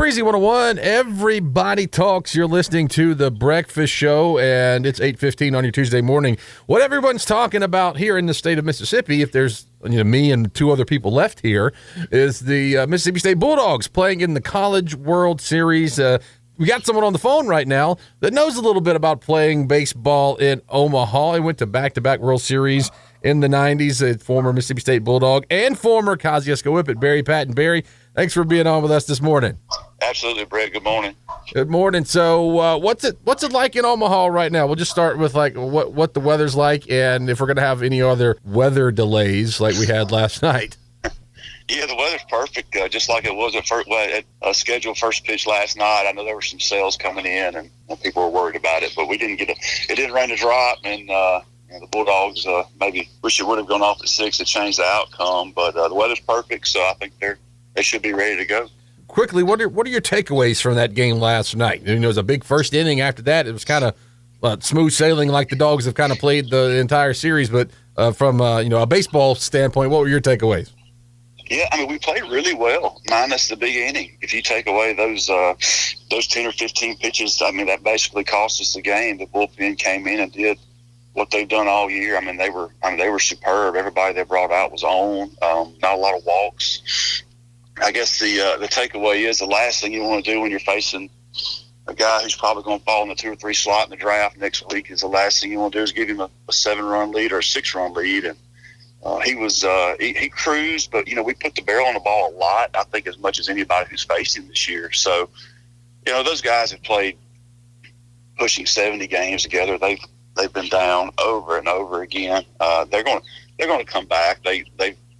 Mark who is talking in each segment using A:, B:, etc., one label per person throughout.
A: Breezy 101, everybody talks. You're listening to The Breakfast Show, and it's 8:15 on your Tuesday morning. What everyone's talking about here in the state of Mississippi, if there's me and two other people left here, is the Mississippi State Bulldogs playing in the College World Series. We got someone on the phone right now that knows a little bit about playing baseball in Omaha. He went to back-to-back World Series in the 90s, a former Mississippi State Bulldog and former Kosciuszko Whippet, Barry Patton. Barry, thanks for being on with us this morning.
B: Absolutely, Brett. Good morning.
A: Good morning. So what's it like in Omaha right now? We'll just start with what the weather's like, and if we're going to have any other weather delays like we had last night.
B: Yeah, the weather's perfect, just like it was at a scheduled first pitch last night. I know there were some sales coming in, and people were worried about it, but we didn't it didn't rain a drop, and the Bulldogs maybe wish it would have gone off at 6 to change the outcome, but the weather's perfect, so I think they should be ready to go. Quickly,
A: what are your takeaways from that game last night? It was a big first inning. After that, it was kind of smooth sailing like the Dogs have kind of played the entire series, but from a baseball standpoint, what were your takeaways?
B: Yeah, we played really well, minus the big inning. If you take away those 10 or 15 pitches, that basically cost us the game. The bullpen came in and did what they've done all year. They were superb. Everybody they brought out was on. Not a lot of walks. I guess the takeaway is the last thing you want to do when you're facing a guy who's probably going to fall in the 2 or 3 slot in the draft next week is the last thing you want to do is give him a 7-run lead or a 6-run lead. And he cruised, but we put the barrel on the ball a lot. I think as much as anybody who's faced him this year. So, those guys have played pushing 70 games together. They've been down over and over again. They're going to come back.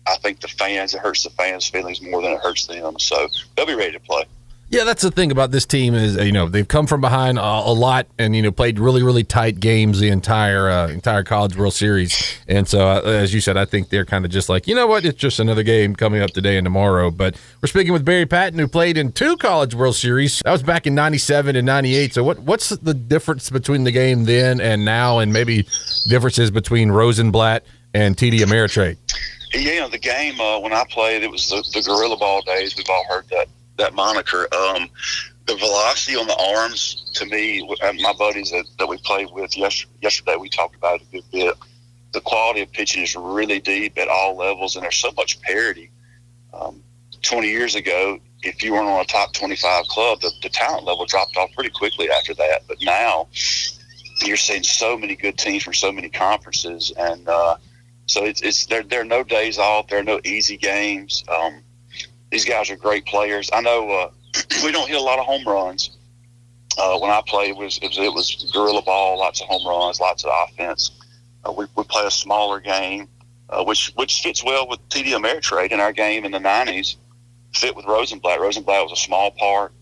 B: I think the fans, it hurts the fans' feelings more than it hurts them. So they'll be ready to play.
A: Yeah, that's the thing about this team is, they've come from behind a lot and, played really, really tight games the entire College World Series. And so, as you said, I think they're kind of just like, it's just another game coming up today and tomorrow. But we're speaking with Barry Patton, who played in 2 College World Series. That was back in 97 and 98. So what's the difference between the game then and now, and maybe differences between Rosenblatt and TD Ameritrade?
B: Yeah, the game, when I played, it was the Gorilla Ball days. We've all heard that moniker. The velocity on the arms, to me, my buddies that we played with yesterday, we talked about it a good bit. The quality of pitching is really deep at all levels, and there's so much parity. 20 years ago, if you weren't on a top 25 club, the talent level dropped off pretty quickly after that. But now you're seeing so many good teams from so many conferences, and so there are no days off. There are no easy games. These guys are great players. I know we don't hit a lot of home runs. When I played, it was gorilla ball, lots of home runs, lots of offense. We play a smaller game, which fits well with TD Ameritrade in our game in the 90s. Fit with Rosenblatt. Rosenblatt was a small park.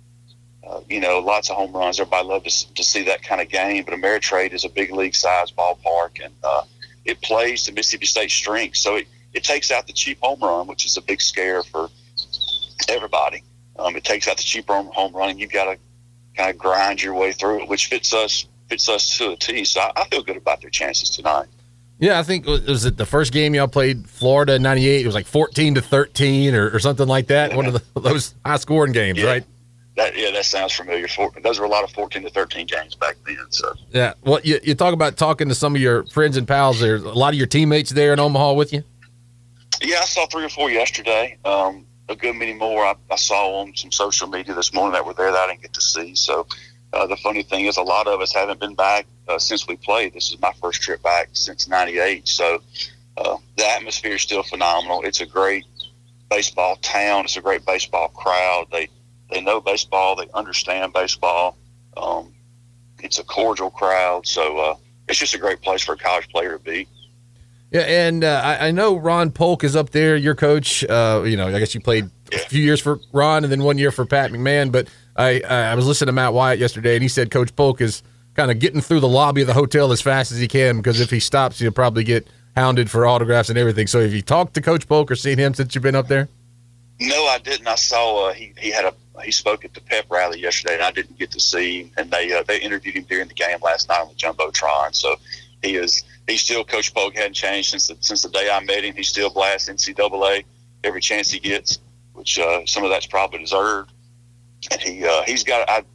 B: Lots of home runs. Everybody loved to see that kind of game. But Ameritrade is a big league size ballpark, and it plays to Mississippi State's strength. So it takes out the cheap home run, which is a big scare for everybody. It takes out the cheap home run, and you've got to kind of grind your way through it, which fits us to a T. So I feel good about their chances tonight.
A: Yeah, I think, was it the first game y'all played Florida in 98? It was like 14-13 or something like that. Yeah. One of those high-scoring games, right?
B: That sounds familiar. Those were a lot of 14-13 games back then. So
A: yeah, well, you talk about talking to some of your friends and pals. There's a lot of your teammates there in Omaha with you.
B: Yeah, I saw 3 or 4 yesterday. A good many more I saw on some social media this morning that were there that I didn't get to see. So the funny thing is, a lot of us haven't been back since we played. This is my first trip back since '98. So the atmosphere is still phenomenal. It's a great baseball town. It's a great baseball crowd. They know baseball. They understand baseball. It's a cordial crowd. So it's just a great place for a college player to be.
A: Yeah, and I know Ron Polk is up there, your coach. I guess you played a few years for Ron and then 1 year for Pat McMahon. But I was listening to Matt Wyatt yesterday, and he said Coach Polk is kind of getting through the lobby of the hotel as fast as he can, because if he stops, he'll probably get hounded for autographs and everything. So have you talked to Coach Polk or seen him since you've been up there?
B: No, I didn't. I saw he spoke at the pep rally yesterday, and I didn't get to see him. And they interviewed him during the game last night on the Jumbotron. So he's still, Coach Polk hadn't changed since the day I met him. He still blasts NCAA every chance he gets, which some of that's probably deserved. and he's got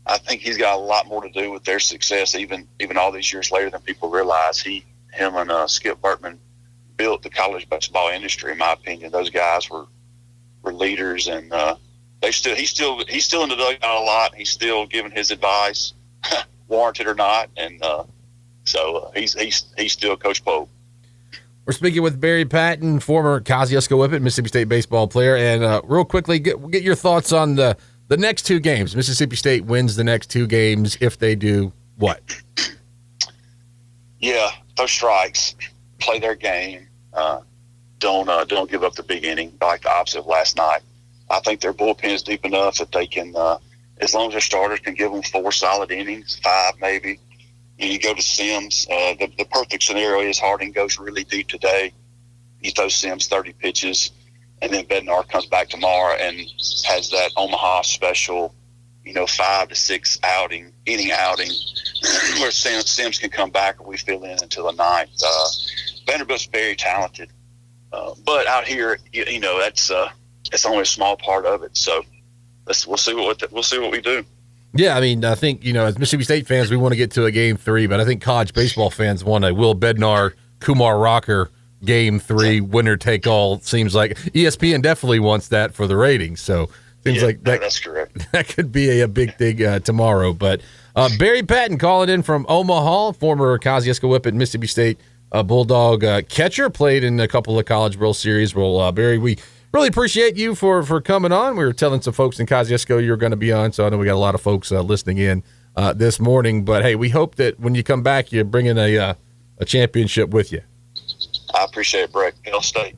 B: I think he's got a lot more to do with their success, even all these years later than people realize. Him and Skip Bertman built the college baseball industry. In my opinion, those guys were leaders, and he's still in the dugout a lot. He's still giving his advice, warranted or not, and so he's still Coach Pope.
A: We're speaking with Barry Patton, former Kosciuszko Whippet, Mississippi State baseball player, and real quickly, get your thoughts on the next two games. Mississippi State wins the next two games. If they do, what?
B: Yeah, those strikes, play their game. Don't give up the big inning like the opposite of last night. I think their bullpen is deep enough that they can, as long as their starters can give them 4 solid innings, 5 maybe. And you go to Sims. The perfect scenario is Harding goes really deep today. He throws Sims 30 pitches, and then Bednar comes back tomorrow and has that Omaha special, 5 to 6 inning outing, where Sims can come back and we fill in until the 9th. Vanderbilt's very talented, but out here, it's only a small part of it. So we'll see what we do.
A: Yeah, I mean, I think, as Mississippi State fans, we want to get to a Game 3, but I think college baseball fans want a Will Bednar, Kumar Rocker Game 3, winner take all. Seems like ESPN definitely wants that for the ratings. So seems like
B: that's correct.
A: That could be a big thing tomorrow. But Barry Patton calling in from Omaha, former Kosciuszko Whippet, Mississippi State Bulldog catcher, played in a couple of College World Series. Well, Barry, we really appreciate you for coming on. We were telling some folks in Kosciuszko you were going to be on, so I know we got a lot of folks listening in this morning. But, hey, we hope that when you come back, you bring in a championship with you.
B: I appreciate it, Brett. Hail State.